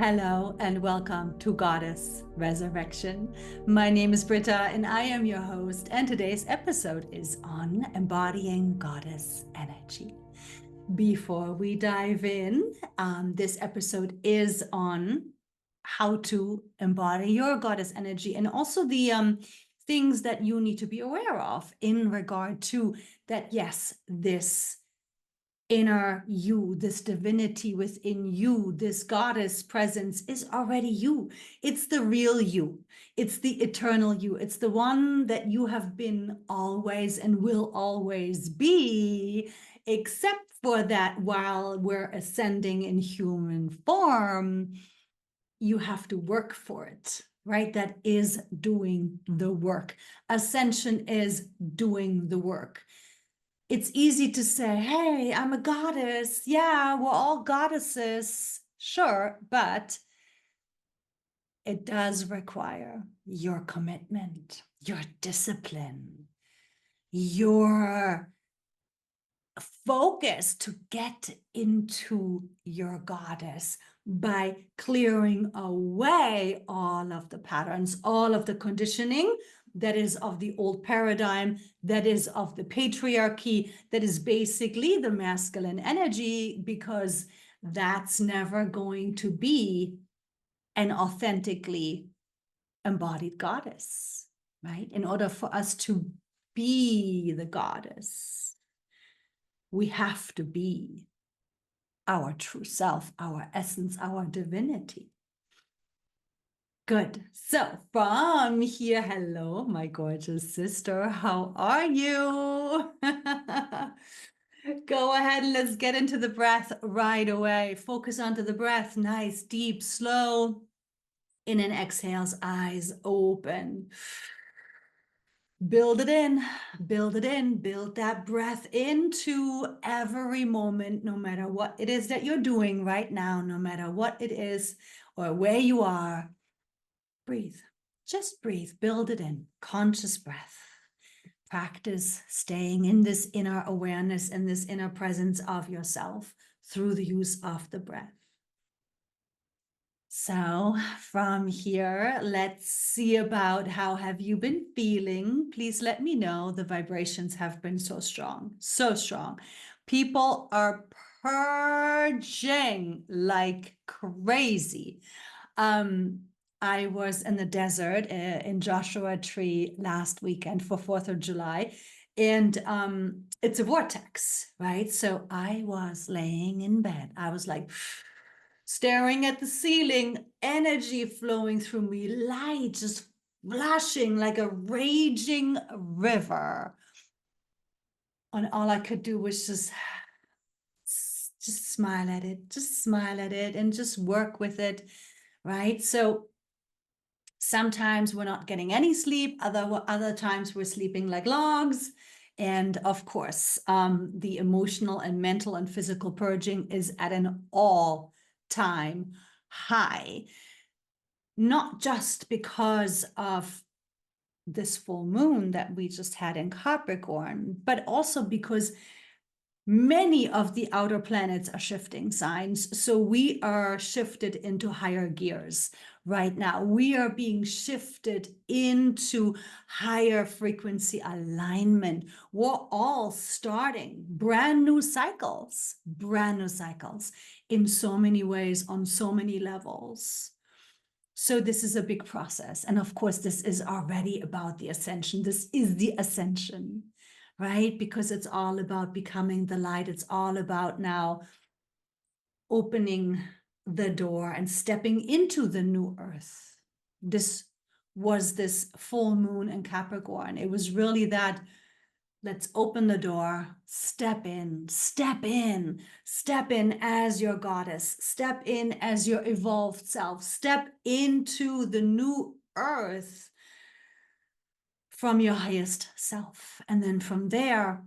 Hello and welcome to Goddess Resurrection. My name is Britta and I am your host, and today's episode is on embodying goddess energy. Before we dive in, this episode is on how to embody your goddess energy and also the things that you need to be aware of in regard to that. Yes, this inner you, this divinity within you, this goddess presence is already you. It's the real you. It's the eternal you. It's the one that you have been always and will always be, except for that while we're ascending in human form, you have to work for it, right? That is doing the work. Ascension is doing the work. It's easy to say, hey, I'm a goddess. Yeah, we're all goddesses. Sure, but it does require your commitment, your discipline, your focus to get into your goddess by clearing away all of the patterns, all of the conditioning that is of the old paradigm, that is of the patriarchy, that is basically the masculine energy, because that's never going to be an authentically embodied goddess, right? In order for us to be the goddess, we have to be our true self, our essence, our divinity. Good. So from here, hello, my gorgeous sister. How are you? Go ahead and let's get into the breath right away. Focus onto the breath. Nice, deep, slow. In and exhales, eyes open. Build it in, build it in, build that breath into every moment, no matter what it is that you're doing right now, no matter what it is or where you are. Breathe, just breathe, build it in, conscious breath. Practice staying in this inner awareness and this inner presence of yourself through the use of the breath. So from here, let's see about how have you been feeling. Please let me know. The vibrations have been so strong, so strong. People are purging like crazy. I was in the desert in Joshua Tree last weekend for 4th of July, and it's a vortex, right? So I was laying in bed. I was like staring at the ceiling, energy flowing through me, light just flashing like a raging river. And all I could do was just smile at it, just smile at it and just work with it, right? So sometimes we're not getting any sleep, other times we're sleeping like logs. And of course, the emotional and mental and physical purging is at an all-time high, not just because of this full moon that we just had in Capricorn, but also because many of the outer planets are shifting signs. So we are shifted into higher gears right now. We are being shifted into higher frequency alignment. We're all starting brand new cycles in so many ways, on so many levels. So this is a big process. And of course, this is already about the ascension. This is the ascension, right? Because it's all about becoming the light. It's all about now opening the door and stepping into the new earth. This was this full moon in Capricorn. It was really that, let's open the door, step in, step in, step in as your goddess, step in as your evolved self, step into the new earth from your highest self. And then from there,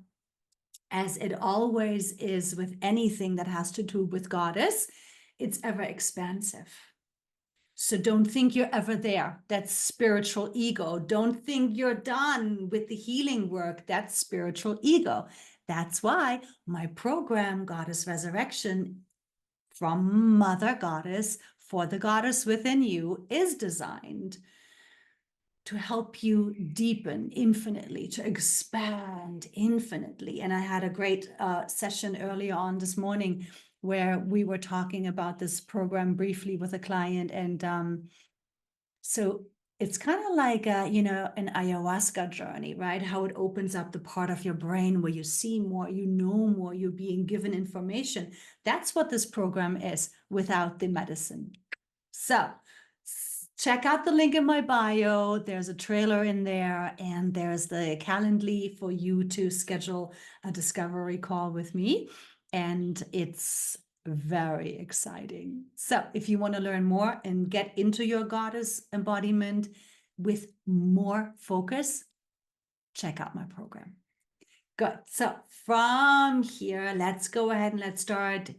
as it always is with anything that has to do with goddess, it's ever expansive. So don't think you're ever there. That's spiritual ego. Don't think you're done with the healing work. That's spiritual ego. That's why my program, Goddess Resurrection, from Mother Goddess for the goddess within you is designed to help you deepen infinitely, to expand infinitely. And I had a great session earlier on this morning where we were talking about this program briefly with a client. And so it's kind of like, an ayahuasca journey, right? How it opens up the part of your brain where you see more, you know more, you're being given information. That's what this program is without the medicine. So check out the link in my bio. There's a trailer in there, and there's the Calendly for you to schedule a discovery call with me. And it's very exciting. So if you want to learn more and get into your goddess embodiment with more focus, check out my program. Good. So from here, let's go ahead and let's start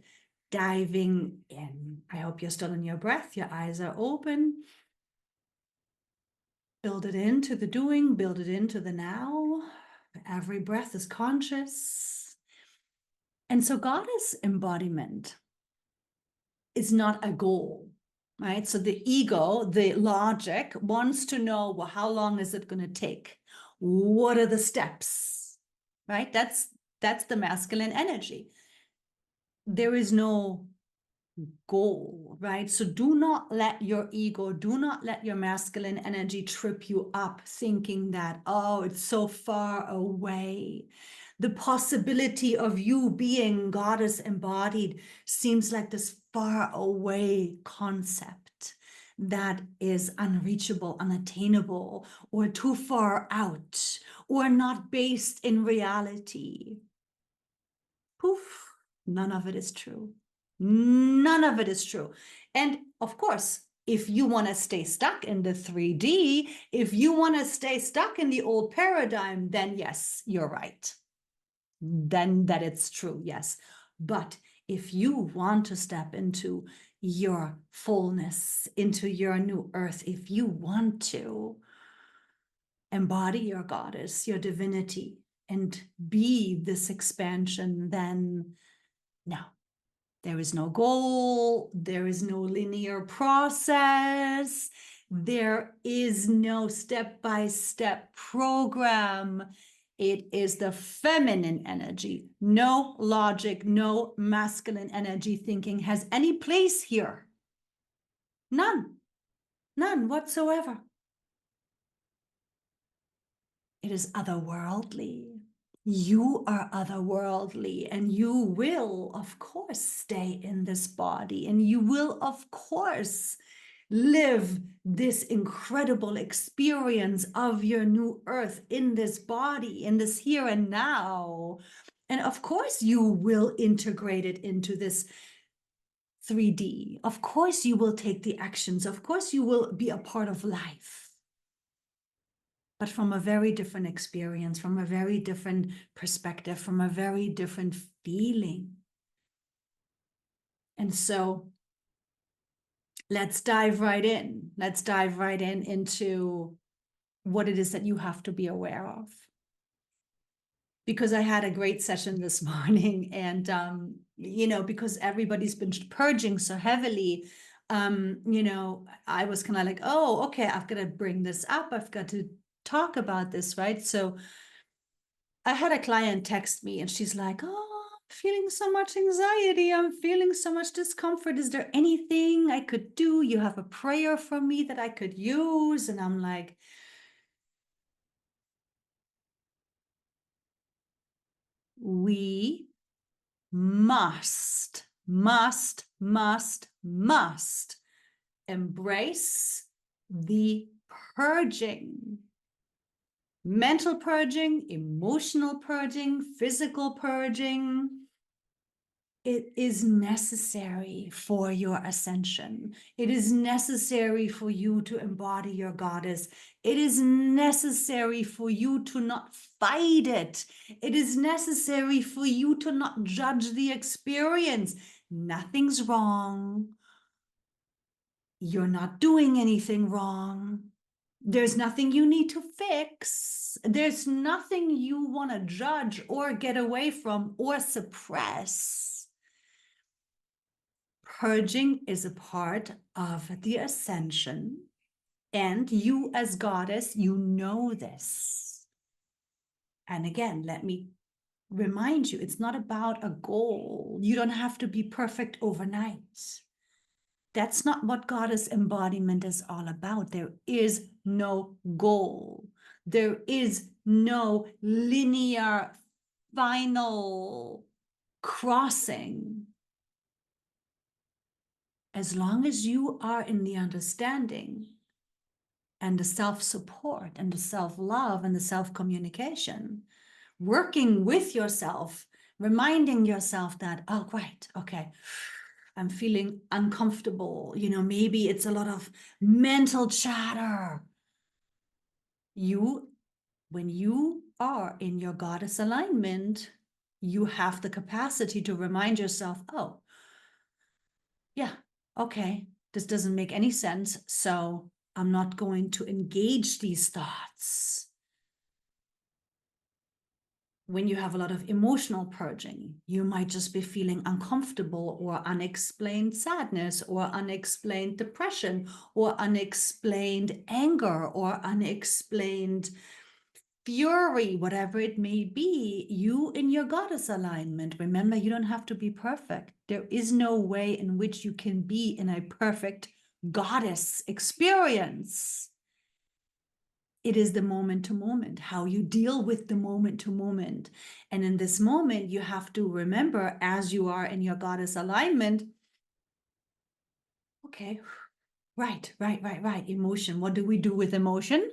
diving in. I hope you're still in your breath. Your eyes are open. Build it into the doing, build it into the now. Every breath is conscious. And so goddess embodiment is not a goal, right? So the ego, the logic wants to know, well, how long is it going to take? What are the steps, right? That's the masculine energy. There is no goal, right? So do not let your ego, do not let your masculine energy trip you up thinking that, oh, it's so far away. The possibility of you being goddess embodied seems like this far away concept that is unreachable, unattainable, or too far out, or not based in reality. Poof, none of it is true. None of it is true. And of course, if you want to stay stuck in the 3D, if you want to stay stuck in the old paradigm, then yes, you're right. Then that it's true, yes. But if you want to step into your fullness, into your new earth, if you want to embody your goddess, your divinity, and be this expansion, then no. There is no goal. There is no linear process. There is no step-by-step program. It is the feminine energy. No logic, no masculine energy thinking has any place here. None. None whatsoever. It is otherworldly. You are otherworldly, and you will, of course, stay in this body, and you will, of course, live this incredible experience of your new earth in this body, in this here and now. And of course, you will integrate it into this 3D. Of course, you will take the actions. Of course, you will be a part of life, but from a very different experience, from a very different perspective, from a very different feeling. And so let's dive right in. Let's dive right in into what it is that you have to be aware of. Because I had a great session this morning, and, because everybody's been purging so heavily, I was kind of like, oh, okay, I've got to bring this up. I've got to talk about this, right? So I had a client text me, and she's like, oh, I'm feeling so much anxiety. I'm feeling so much discomfort. Is there anything I could do? You have a prayer for me that I could use? And I'm like, we must embrace the purging. Mental purging, emotional purging, physical purging. It is necessary for your ascension. It is necessary for you to embody your goddess. It is necessary for you to not fight it. It is necessary for you to not judge the experience. Nothing's wrong. You're not doing anything wrong. There's nothing you need to fix. There's nothing you want to judge or get away from or suppress. Purging is a part of the ascension. And you as goddess, you know this. And again, let me remind you, it's not about a goal. You don't have to be perfect overnight. That's not what goddess embodiment is all about. There is no goal. There is no linear final crossing. As long as you are in the understanding and the self-support and the self-love and the self-communication, working with yourself, reminding yourself that, oh, right, okay, I'm feeling uncomfortable. You know, maybe it's a lot of mental chatter. When you are in your goddess alignment, you have the capacity to remind yourself, oh, yeah, okay, this doesn't make any sense. So I'm not going to engage these thoughts. When you have a lot of emotional purging, you might just be feeling uncomfortable or unexplained sadness or unexplained depression or unexplained anger or unexplained fury, whatever it may be. You in your goddess alignment, remember, you don't have to be perfect. There is no way in which you can be in a perfect goddess experience. It is the moment to moment, how you deal with the moment to moment. And in this moment, you have to remember, as you are in your goddess alignment, okay, right. Emotion. What do we do with emotion?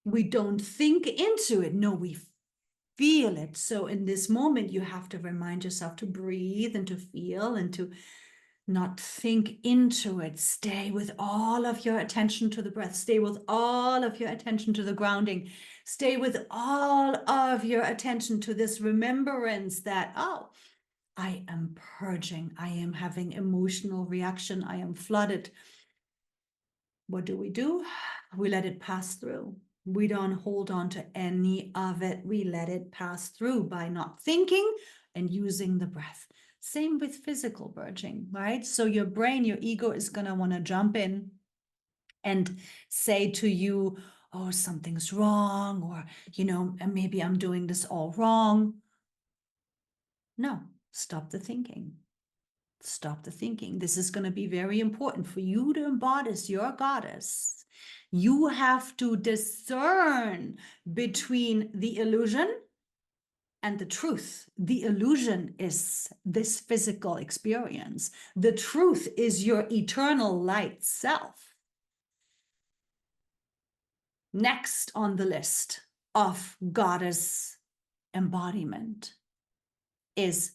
We don't think into it. No, we feel it. So in this moment, you have to remind yourself to breathe and to feel and to not think into it. Stay with all of your attention to the breath. Stay with all of your attention to the grounding. Stay with all of your attention to this remembrance that, oh, I am purging. I am having emotional reaction. I am flooded. What do? We let it pass through. We don't hold on to any of it. We let it pass through by not thinking and using the breath. Same with physical purging, right? So your brain, your ego is going to want to jump in and say to you, oh, something's wrong, or, you know, maybe I'm doing this all wrong. No, stop the thinking. Stop the thinking. This is going to be very important for you to embody your goddess. You have to discern between the illusion and the truth. The illusion is this physical experience. The truth is your eternal light self. Next on the list of goddess embodiment is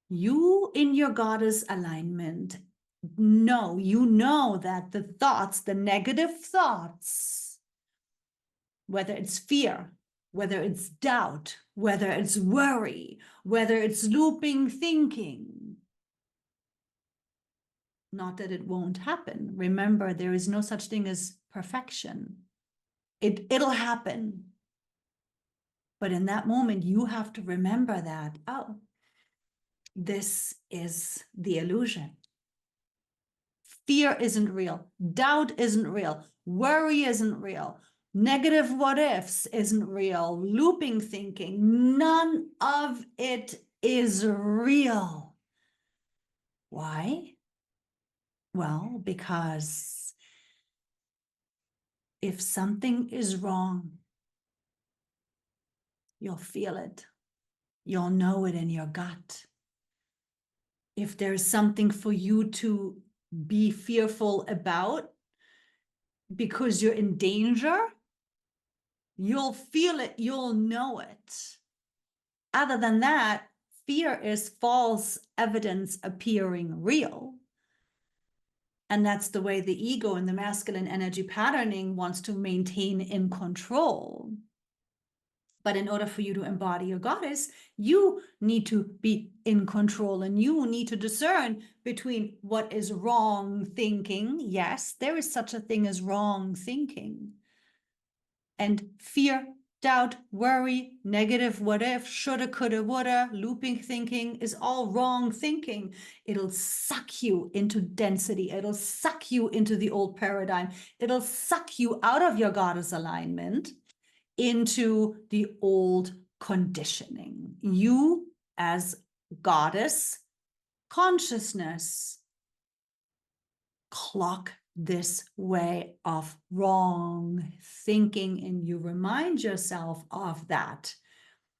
you in your goddess alignment. You know that the thoughts, the negative thoughts, whether it's fear, whether it's doubt, whether it's worry, whether it's looping thinking, not that it won't happen. Remember, there is no such thing as perfection. It'll happen. But in that moment, you have to remember that, oh, this is the illusion. Fear isn't real. Doubt isn't real. Worry isn't real. Negative what ifs isn't real. Looping thinking, none of it is real. Why? Well, because if something is wrong, you'll feel it. You'll know it in your gut. If there's something for you to be fearful about because you're in danger, you'll feel it, you'll know it. Other than that, fear is false evidence appearing real. And that's the way the ego and the masculine energy patterning wants to maintain in control. But in order for you to embody your goddess, you need to be in control and you need to discern between what is wrong thinking. Yes, there is such a thing as wrong thinking. And fear, doubt, worry, negative what if, shoulda, coulda, woulda, looping thinking is all wrong thinking. It'll suck you into density. It'll suck you into the old paradigm. It'll suck you out of your goddess alignment into the old conditioning. You, as goddess consciousness, clock this way of wrong thinking, and you remind yourself of that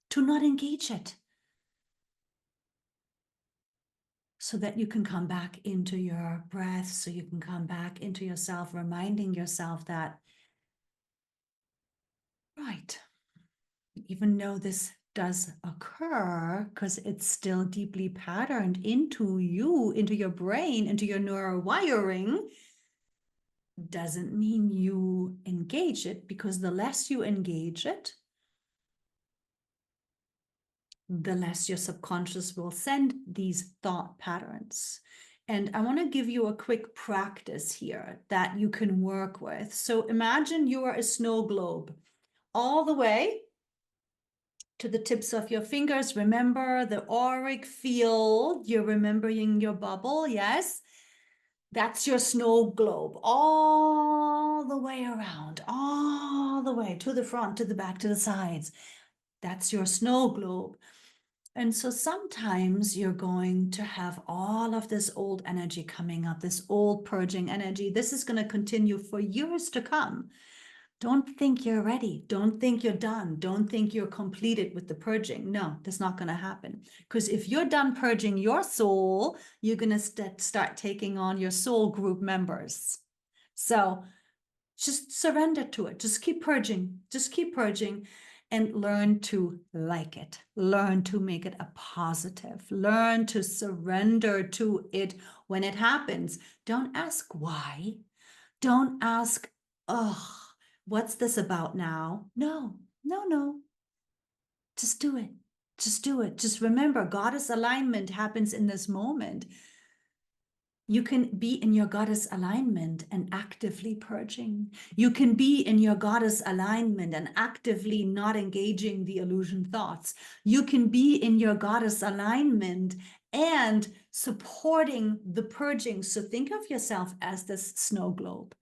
to not engage it, so that you can come back into your breath, so you can come back into yourself, reminding yourself that, right, even though this does occur, because it's still deeply patterned into you, into your brain, into your neurowiring, doesn't mean you engage it, because the less you engage it, the less your subconscious will send these thought patterns. And I want to give you a quick practice here that you can work with. So imagine you are a snow globe all the way to the tips of your fingers. Remember the auric field. You're remembering your bubble, yes? That's your snow globe, all the way around, all the way to the front, to the back, to the sides. That's your snow globe. And so sometimes you're going to have all of this old energy coming up, this old purging energy. This is going to continue for years to come. Don't think you're ready. Don't think you're done. Don't think you're completed with the purging. No, that's not going to happen. Because if you're done purging your soul, you're going to start taking on your soul group members. So just surrender to it. Just keep purging. Just keep purging and learn to like it. Learn to make it a positive. Learn to surrender to it when it happens. Don't ask why. Don't ask, oh, what's this about now? No, no, no. Just do it. Just do it. Just remember, goddess alignment happens in this moment. You can be in your goddess alignment and actively purging. You can be in your goddess alignment and actively not engaging the illusion thoughts. You can be in your goddess alignment and supporting the purging. So think of yourself as this snow globe.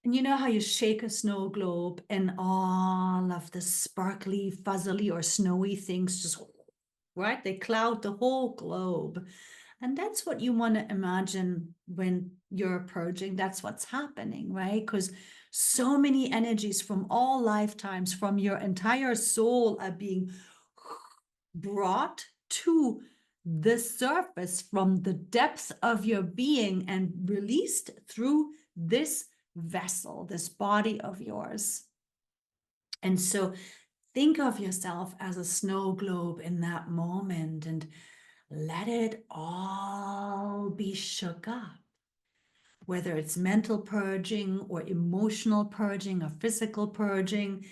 And you know how you shake a snow globe and all of the sparkly, fuzzily, or snowy things just, right? They cloud the whole globe. And that's what you want to imagine when you're purging. That's what's happening, right? Because so many energies from all lifetimes, from your entire soul, are being brought to the surface from the depth of your being and released through this vessel, this body of yours. And so think of yourself as a snow globe in that moment and let it all be shook up. Whether it's mental purging or emotional purging or physical purging,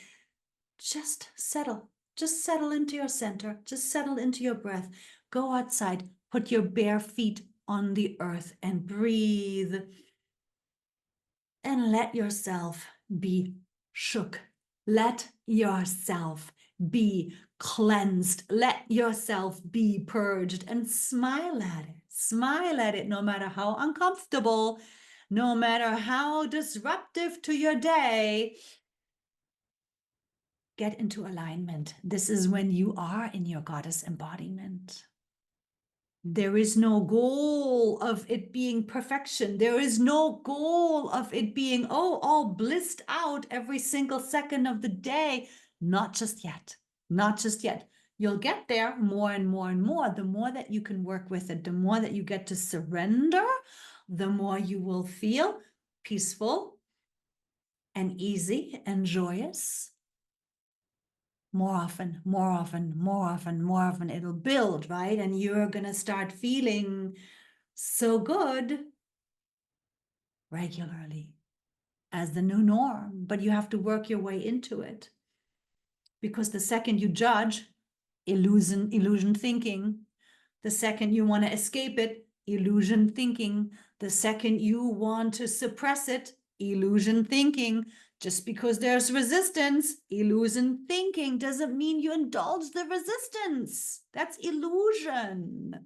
just settle. Just settle into your center. Just settle into your breath. Go outside. Put your bare feet on the earth and breathe. And let yourself be shook. Let yourself be cleansed. Let yourself be purged, and smile at it. Smile at it, no matter how uncomfortable, no matter how disruptive to your day. Get into alignment. This is when you are in your goddess embodiment. There is no goal of it being perfection. There is no goal of it being, oh, all blissed out every single second of the day. Not just yet. Not just yet. You'll get there more and more and more. The more that you can work with it, the more that you get to surrender, the more you will feel peaceful and easy and joyous. More often, more often, more often, more often, it'll build, right? And you're going to start feeling so good regularly as the new norm. But you have to work your way into it. Because the second you judge, illusion thinking. The second you want to escape it, illusion thinking. The second you want to suppress it, illusion thinking. Just because there's resistance, illusion thinking doesn't mean you indulge the resistance. That's illusion,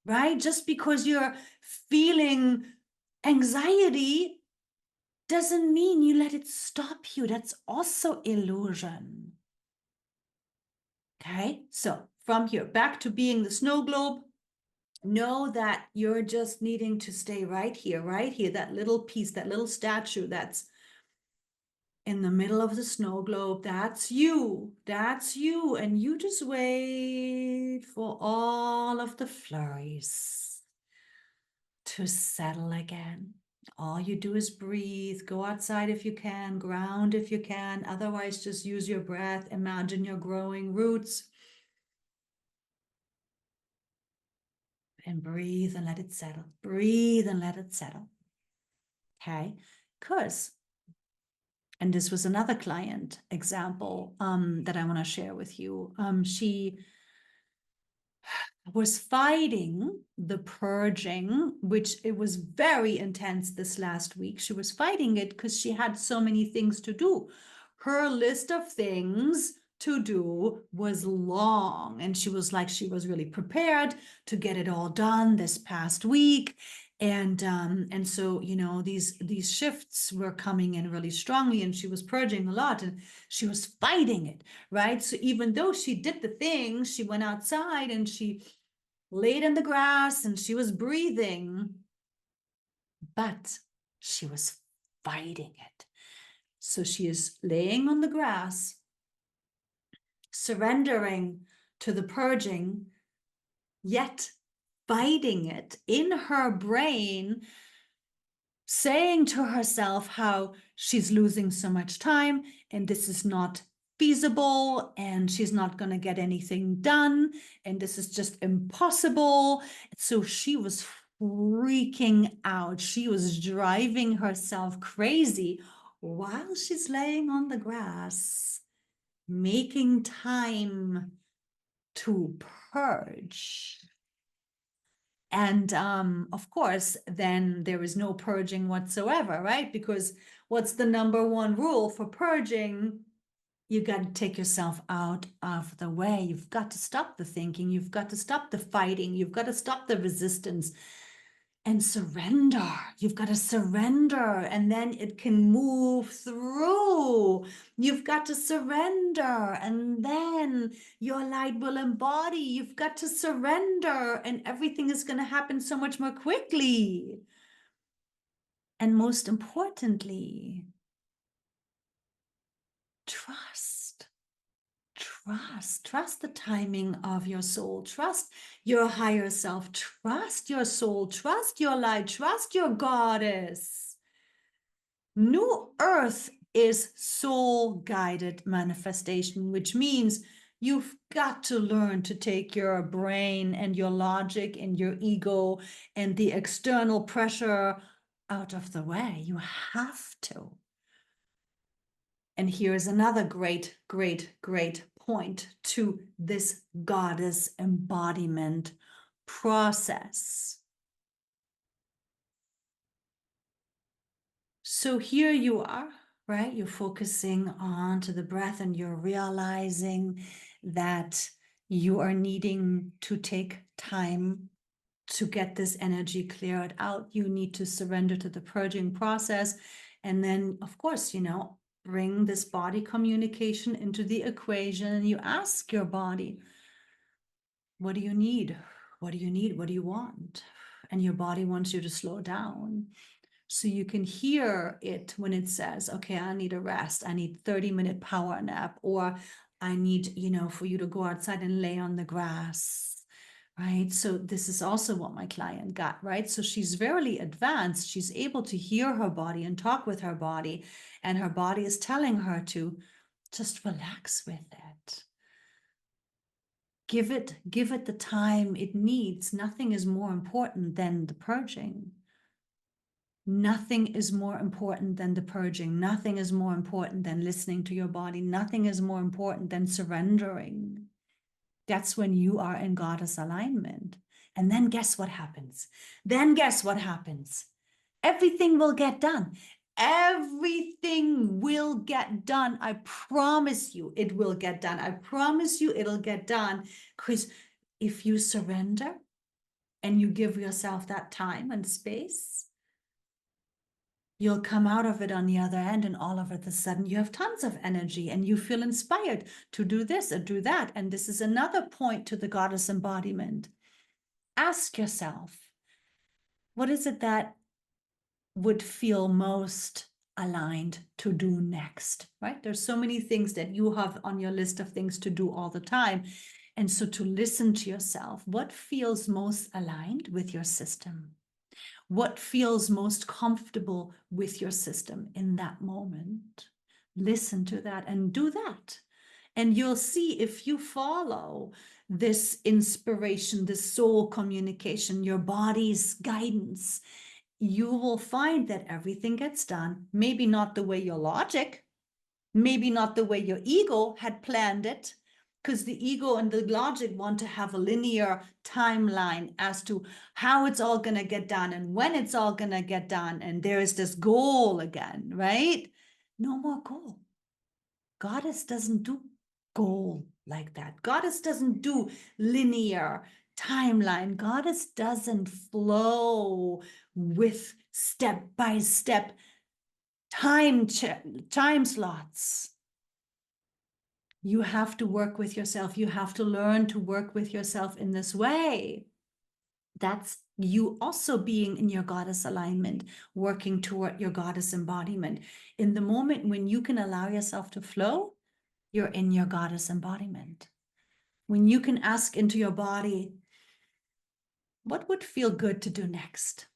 right? Just because you're feeling anxiety doesn't mean you let it stop you. That's also illusion. Okay, so from here, back to being the snow globe. Know that you're just needing to stay right here, that little piece, that little statue that's in the middle of the snow globe. That's you. And you just wait for all of the flurries to settle again. All you do is breathe, go outside if you can, ground if you can. Otherwise, just use your breath. Imagine you're growing roots. And breathe and let it settle. Breathe and let it settle. Okay, because, and this was another client example that I want to share with you. She was fighting the purging, which it was very intense this last week. She was fighting it because she had so many things to do. Her list of things to do was long, and she was really prepared to get it all done this past week. And so, you know, these shifts were coming in really strongly, and she was purging a lot, and she was fighting it, right? So even though she did the things, she went outside and she laid in the grass and she was breathing, but she was fighting it. So she is laying on the grass, surrendering to the purging, yet fighting it in her brain, saying to herself how she's losing so much time and this is not feasible and she's not going to get anything done and this is just impossible. So she was freaking out. She was driving herself crazy while she's laying on the grass, making time to purge. And of course, then there is no purging whatsoever, right? Because what's the number one rule for purging? You got to take yourself out of the way. You've got to stop the thinking. You've got to stop the fighting. You've got to stop the resistance and surrender. You've got to surrender, and then it can move through. You've got to surrender, and then your light will embody. You've got to surrender, and everything is going to happen so much more quickly. And most importantly, trust. Trust the timing of your soul, trust your higher self, trust your soul, trust your light, trust your goddess. New Earth is soul guided manifestation, which means you've got to learn to take your brain and your logic and your ego and the external pressure out of the way. You have to. And here's another great point to this goddess embodiment process. So here you are, right? You're focusing on to the breath and you're realizing that you are needing to take time to get this energy cleared out. You need to surrender to the purging process. And then, of course, you know, bring this body communication into the equation. You ask your body, what do you need? What do you need? What do you want? And your body wants you to slow down. So you can hear it when it says, okay, I need a rest. I need 30-minute power nap, or I need, you know, for you to go outside and lay on the grass, right? So this is also what my client got, right? So she's very advanced. She's able to hear her body and talk with her body, and her body is telling her to just relax with it. Give it the time it needs. Nothing is more important than the purging. Nothing is more important than the purging. Nothing is more important than listening to your body. Nothing is more important than surrendering. That's when you are in goddess alignment. And then guess what happens? Everything will get done. Everything will get done. I promise you it will get done. I promise you it'll get done. Because if you surrender and you give yourself that time and space, you'll come out of it on the other end, and all of a sudden you have tons of energy and you feel inspired to do this or do that. And this is another point to the goddess embodiment. Ask yourself, what is it that would feel most aligned to do next, right? There's so many things that you have on your list of things to do all the time. And so to listen to yourself, what feels most aligned with your system? What feels most comfortable with your system in that moment? Listen to that and do that. And you'll see, if you follow this inspiration, this soul communication, your body's guidance, you will find that everything gets done. Maybe not the way your logic, maybe not the way your ego had planned it, because the ego and the logic want to have a linear timeline as to how it's all going to get done and when it's all going to get done. And there is this goal again, right? No more goal. Goddess doesn't do goal like that. Goddess doesn't do linear timeline. Goddess doesn't flow with step by step time slots. You have to work with yourself. You have to learn to work with yourself in this way. That's you also being in your goddess alignment, working toward your goddess embodiment. In the moment when you can allow yourself to flow, you're in your goddess embodiment. When you can ask into your body, what would feel good to do next?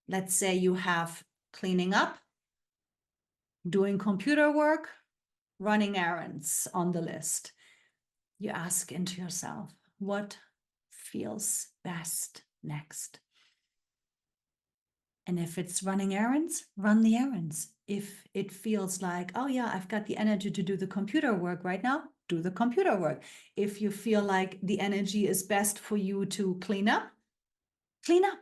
Let's say you have cleaning up, doing computer work, running errands on the list. You ask into yourself, what feels best next? And if it's running errands, run the errands. If it feels like, oh yeah, I've got the energy to do the computer work right now, do the computer work. If you feel like the energy is best for you to clean up, clean up.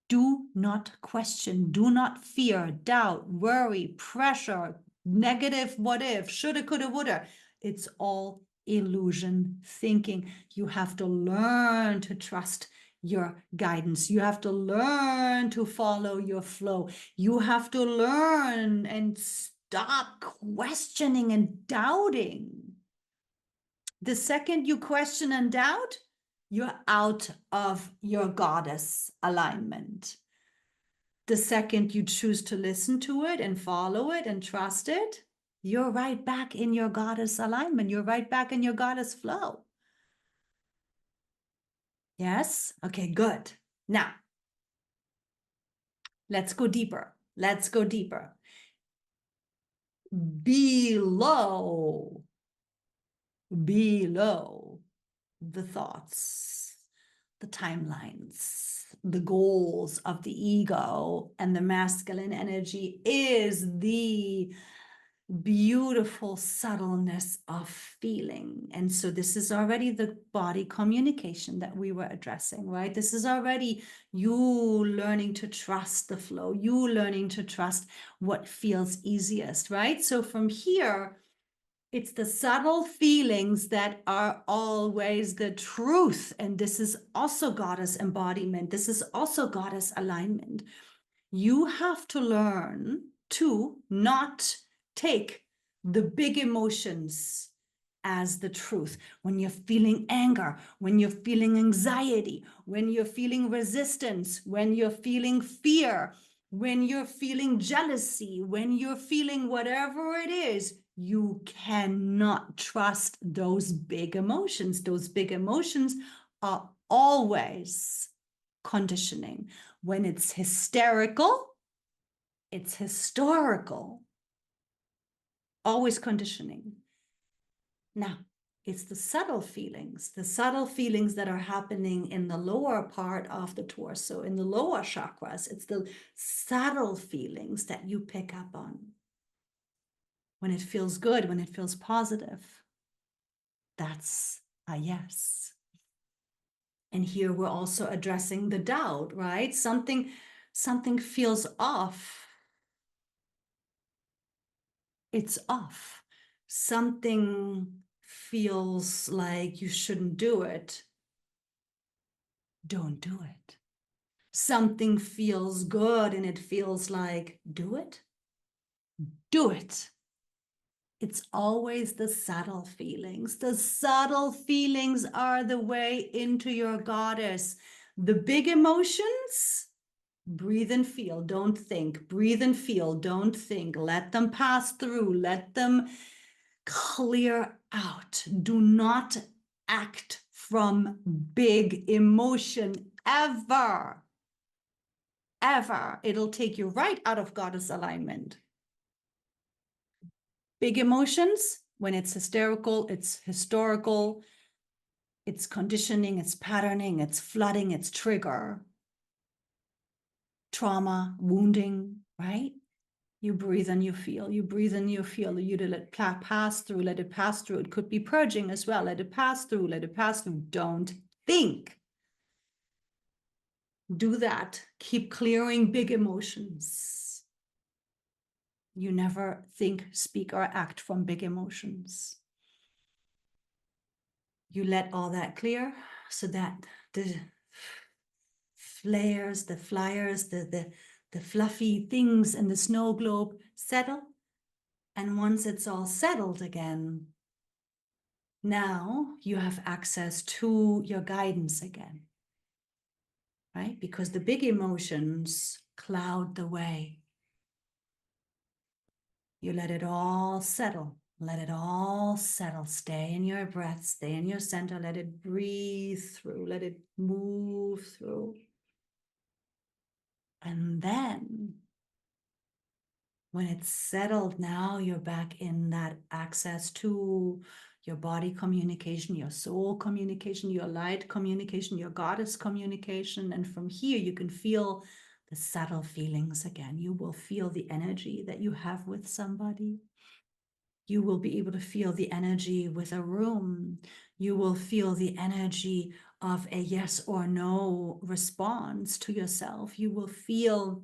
Do not question, do not fear, doubt, worry, pressure, negative what if, shoulda, coulda, woulda. It's all illusion thinking. You have to learn to trust your guidance. You have to learn to follow your flow. You have to learn and stop questioning and doubting. The second you question and doubt, you're out of your goddess alignment. The second you choose to listen to it and follow it and trust it, you're right back in your goddess alignment. You're right back in your goddess flow. Yes? Okay, good. Now, let's go deeper. Let's go deeper. Below the thoughts, the timelines, the goals of the ego and the masculine energy is the beautiful subtleness of feeling. And so this is already the body communication that we were addressing, right? This is already you learning to trust the flow, you learning to trust what feels easiest, right? So from here, it's the subtle feelings that are always the truth. And this is also goddess embodiment. This is also goddess alignment. You have to learn to not take the big emotions as the truth. When you're feeling anger, when you're feeling anxiety, when you're feeling resistance, when you're feeling fear, when you're feeling jealousy, when you're feeling whatever it is, you cannot trust those big emotions. Those big emotions are always conditioning. When it's hysterical, it's historical. Always conditioning. Now, it's the subtle feelings that are happening in the lower part of the torso, in the lower chakras. It's the subtle feelings that you pick up on. When it feels good, when it feels positive, that's a yes. And here we're also addressing the doubt, right? Something feels off. it's off. Something feels like you shouldn't do it. Don't do it. Something feels good and it feels like, do it. Do it. It's always the subtle feelings. The subtle feelings are the way into your goddess. The big emotions, breathe and feel, don't think. Breathe and feel, don't think. Let them pass through. Let them clear out. Do not act from big emotion ever. Ever. It'll take you right out of goddess alignment. Big emotions, when it's hysterical, it's historical, it's conditioning, it's patterning, it's flooding, it's trigger, trauma, wounding, right? You breathe and you feel, you breathe and you feel, you let it pass through, let it pass through. It could be purging as well. Let it pass through, let it pass through. Don't think. Do that. Keep clearing big emotions. You never think, speak, or act from big emotions. You let all that clear so that the flares, the flyers, the fluffy things in the snow globe settle. And once it's all settled again, now you have access to your guidance again, right? Because the big emotions cloud the way. You let it all settle. Let it all settle. Stay in your breath. Stay in your center. Let it breathe through. Let it move through. And then when it's settled, now you're back in that access to your body communication, your soul communication, your light communication, your goddess communication. And from here, you can feel the subtle feelings again. You will feel the energy that you have with somebody. You will be able to feel the energy with a room. You will feel the energy of a yes or no response to yourself. You will feel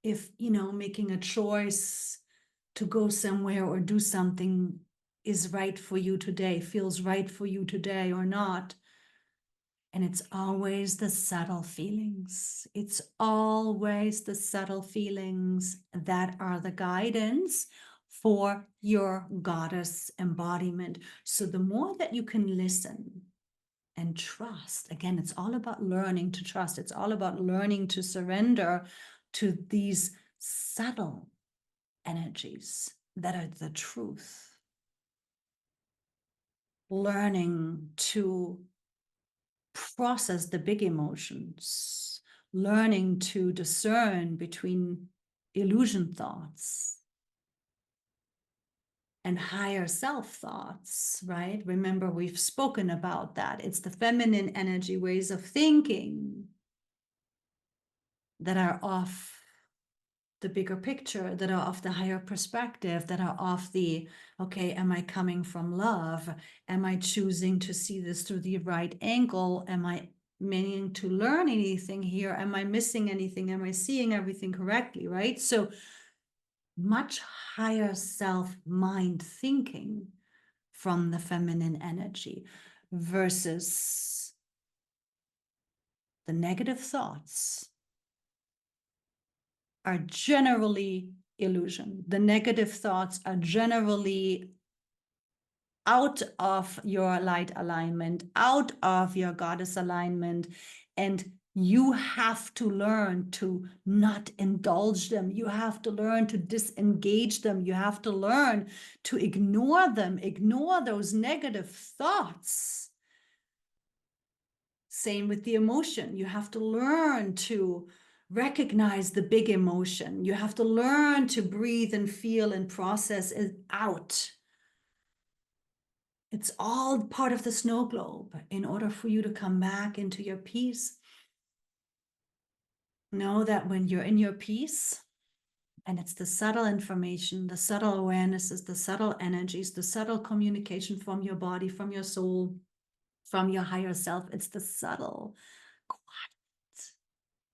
if, making a choice to go somewhere or do something is right for you today, feels right for you today or not. And it's always the subtle feelings. It's always the subtle feelings that are the guidance for your goddess embodiment. So the more that you can listen and trust, again, it's all about learning to trust. It's all about learning to surrender to these subtle energies that are the truth. Learning to process the big emotions, learning to discern between illusion thoughts and higher self thoughts, right? Remember, we've spoken about that. It's the feminine energy ways of thinking that are off the bigger picture, that are off the higher perspective, that are off the, okay, am I coming from love? Am I choosing to see this through the right angle? Am I meaning to learn anything here? Am I missing anything? Am I seeing everything correctly, right? So much higher self-mind thinking from the feminine energy versus the negative thoughts are generally illusion. The negative thoughts are generally out of your light alignment, out of your goddess alignment, and you have to learn to not indulge them. You have to learn to disengage them. You have to learn to ignore them, ignore those negative thoughts. Same with the emotion. You have to learn to recognize the big emotion. You have to learn to breathe and feel and process it out. It's all part of the snow globe in order for you to come back into your peace. Know that when you're in your peace, and it's the subtle information, the subtle awarenesses, the subtle energies, the subtle communication from your body, from your soul, from your higher self, it's the subtle, quiet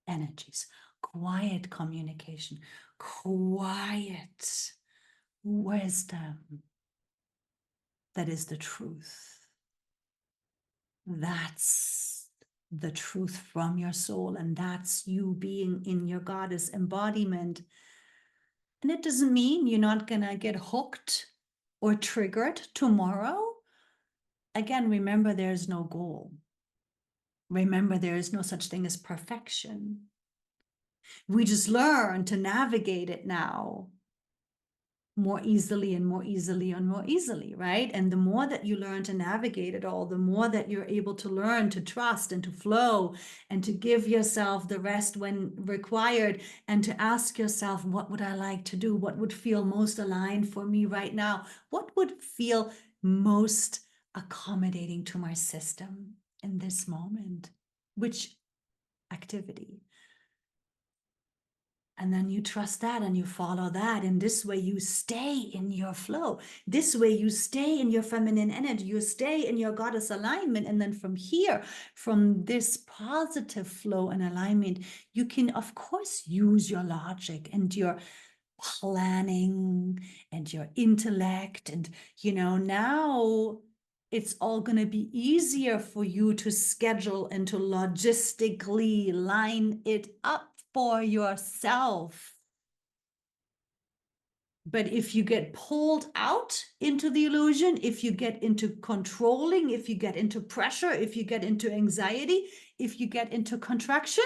energies, quiet communication, quiet wisdom that is the truth. That's the truth from your soul, and that's you being in your goddess embodiment. And it doesn't mean you're not gonna get hooked or triggered tomorrow. Again, remember there's no goal. Remember there is no such thing as perfection. We just learn to navigate it now more easily and more easily and more easily, right? And the more that you learn to navigate it all, the more that you're able to learn to trust and to flow and to give yourself the rest when required, and to ask yourself, what would I like to do? What would feel most aligned for me right now? What would feel most accommodating to my system in this moment? Which activity? And then you trust that and you follow that. And this way you stay in your flow. This way you stay in your feminine energy. You stay in your goddess alignment. And then from here, from this positive flow and alignment, you can, of course, use your logic and your planning and your intellect. And, now it's all going to be easier for you to schedule and to logistically line it up for yourself. But if you get pulled out into the illusion, if you get into controlling, if you get into pressure, if you get into anxiety, if you get into contraction,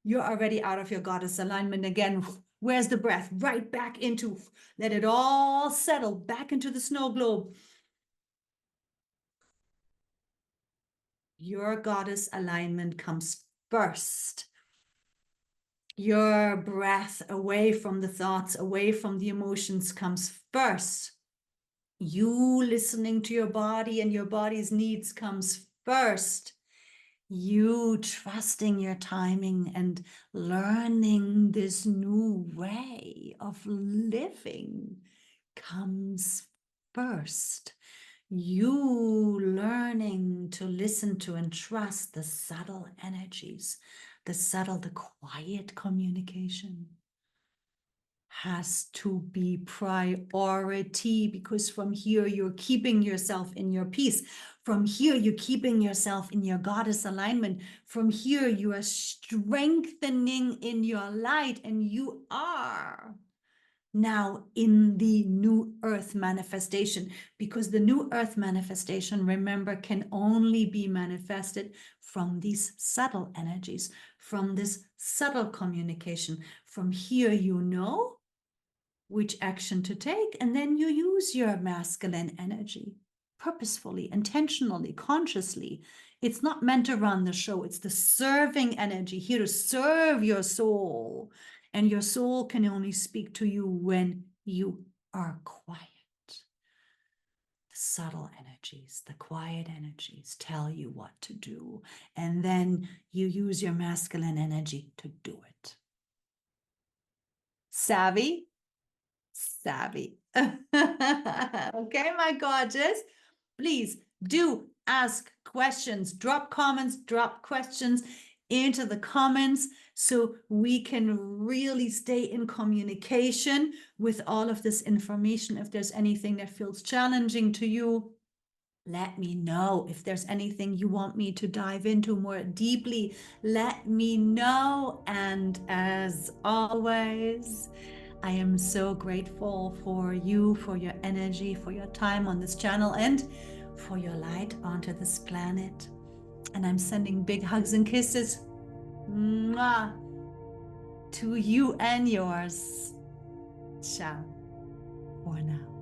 you're already out of your goddess alignment again. Where's the breath? Right back into, let it all settle back into the snow globe. Your goddess alignment comes first. Your breath away from the thoughts, away from the emotions comes first. You listening to your body and your body's needs comes first. You trusting your timing and learning this new way of living comes first. You learning to listen to and trust the subtle energies, the quiet communication has to be priority, because from here you're keeping yourself in your peace. From here you're keeping yourself in your goddess alignment. From here you are strengthening in your light, and you are now in the new earth manifestation, because the new earth manifestation, remember, can only be manifested from these subtle energies, from this subtle communication. From here, you know which action to take, and then you use your masculine energy purposefully, intentionally, consciously. It's not meant to run the show. It's the serving energy, here to serve your soul. And your soul can only speak to you when you are quiet. The subtle energies, the quiet energies tell you what to do. And then you use your masculine energy to do it. Savvy? Savvy. Okay, my gorgeous. Please do ask questions, drop comments, drop questions into the comments so we can really stay in communication with all of this information. If there's anything that feels challenging to you, let me know. If there's anything you want me to dive into more deeply, let me know. And as always, I am so grateful for you, for your energy, for your time on this channel, and for your light onto this planet. And I'm sending big hugs and kisses, mwah, to you and yours. Ciao for now.